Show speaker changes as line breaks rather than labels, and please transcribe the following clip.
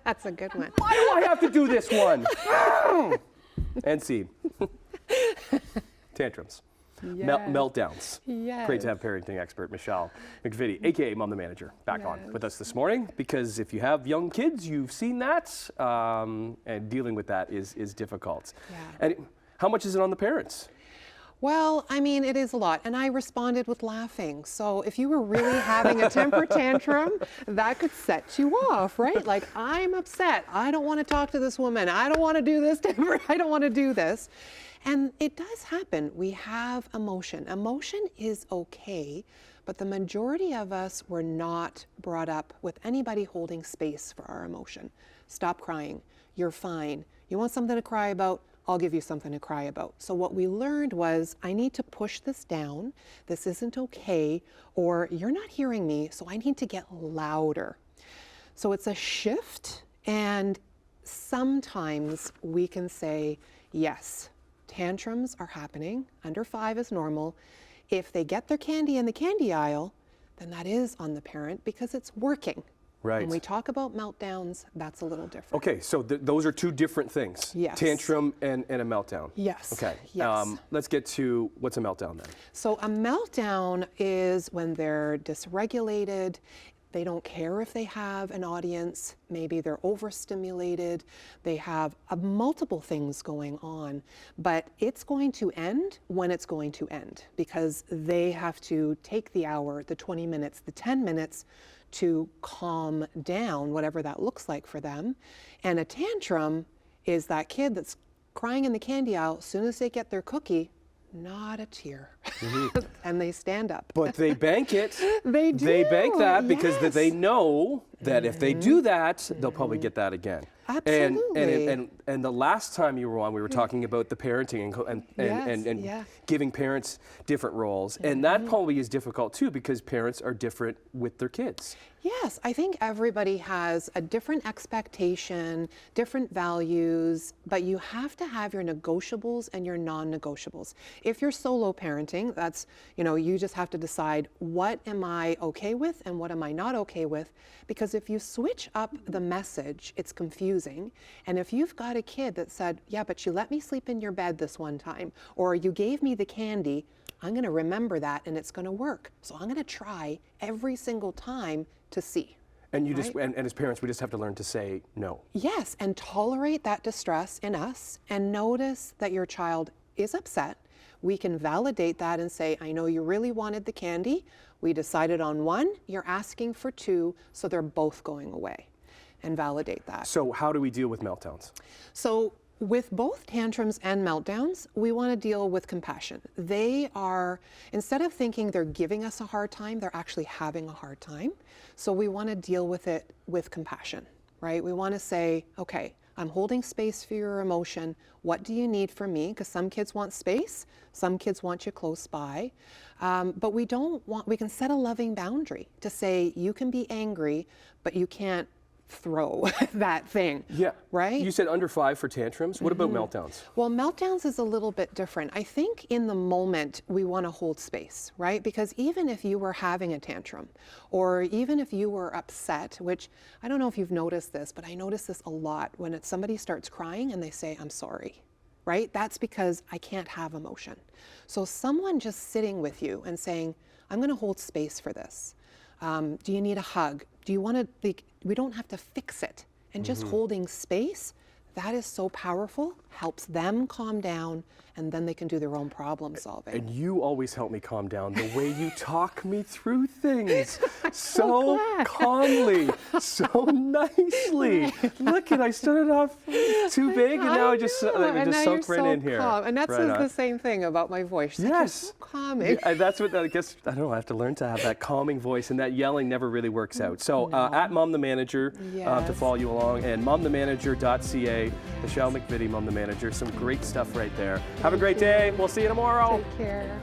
That's a good one.
Why do I have to do this one? And C. Tantrums.
Yes.
Meltdowns.
Yes.
Great to have parenting expert Michelle McVittie, aka Mom the Manager, back on with us this morning, because if you have young kids, you've seen that, and dealing with that is difficult.
Yeah.
And how much is it on the parents?
Well, I mean, it is a lot. And I responded with laughing. So if you were really having a temper tantrum, that could set you off, right? Like, I'm upset. I don't want to talk to this woman. I don't want to do this to her. I don't want to do this. And it does happen. We have emotion. Emotion is okay, but the majority of us were not brought up with anybody holding space for our emotion. Stop crying. You're fine. You want something to cry about? I'll give you something to cry about. So what we learned was, I need to push this down. This isn't okay, or you're not hearing me, so I need to get louder. So it's a shift, and sometimes we can say, yes, tantrums are happening. Under 5 is normal. If they get their candy in the candy aisle, then that is on the parent because it's working.
Right.
When we talk about meltdowns, that's a little different.
Okay, so those are two different things.
Yes.
Tantrum and a meltdown.
Yes.
Okay.
Yes.
Let's get to what's a meltdown then.
So a meltdown is when they're dysregulated. They don't care if they have an audience. Maybe they're overstimulated. They have multiple things going on, but it's going to end when it's going to end, because they have to take the hour, the 20 minutes, the 10 minutes to calm down, whatever that looks like for them. And a tantrum is that kid that's crying in the candy aisle. As soon as they get their cookie, not a tear. And they stand up.
But they bank it.
They do.
They bank that because
yes.
they know that if they do that, they'll probably get that again.
Absolutely.
And the last time you were on, we were talking about the parenting and giving parents different roles. And that probably is difficult too, because parents are different with their kids.
Yes, I think everybody has a different expectation, different values, but you have to have your negotiables and your non-negotiables. If you're solo parenting, that's, you just have to decide, what am I okay with and what am I not okay with? Because if you switch up the message, it's confusing. And if you've got a kid that said, yeah, but you let me sleep in your bed this one time, or you gave me the candy, I'm going to remember that and it's going to work. So I'm going to try every single time to see.
And you just, and as parents, we just have to learn to say no.
Yes, and tolerate that distress in us and notice that your child is upset. We can validate that and say, I know you really wanted the candy. We decided on 1, you're asking for 2, so they're both going away, and validate that.
So how do we deal with meltdowns?
So with both tantrums and meltdowns, we want to deal with compassion. They are, instead of thinking they're giving us a hard time, they're actually having a hard time. So we want to deal with it with compassion, right? We want to say, okay, I'm holding space for your emotion. What do you need from me? Because some kids want space, some kids want you close by. But we can set a loving boundary to say, you can be angry, but you can't throw that thing.
Yeah.
Right?
You said under 5 for tantrums. What about meltdowns?
Well, meltdowns is a little bit different. I think in the moment we want to hold space, right? Because even if you were having a tantrum, or even if you were upset, which I don't know if you've noticed this, but I notice this a lot when somebody starts crying and they say, I'm sorry, right? That's because I can't have emotion. So someone just sitting with you and saying, I'm going to hold space for this. Do you need a hug? Do you want to, we don't have to fix it. And just holding space, that is so powerful, helps them calm down, and then they can do their own problem solving.
And you always help me calm down, the way you talk me through things so calmly, so nicely. Look, and I started off too big, and now I just sunk right in here.
Calm. And that's
right
the same thing about my voice. She's
yes.
Like, you're so calming.
Yeah, that's what I guess, I don't know, I have to learn to have that calming voice, and that yelling never really works out. So at Mom the Manager to follow you along, and momthemanager.ca, Michelle McVittie, Mom the Manager. Some great stuff right there. Have a great day. We'll see you tomorrow.
Take care.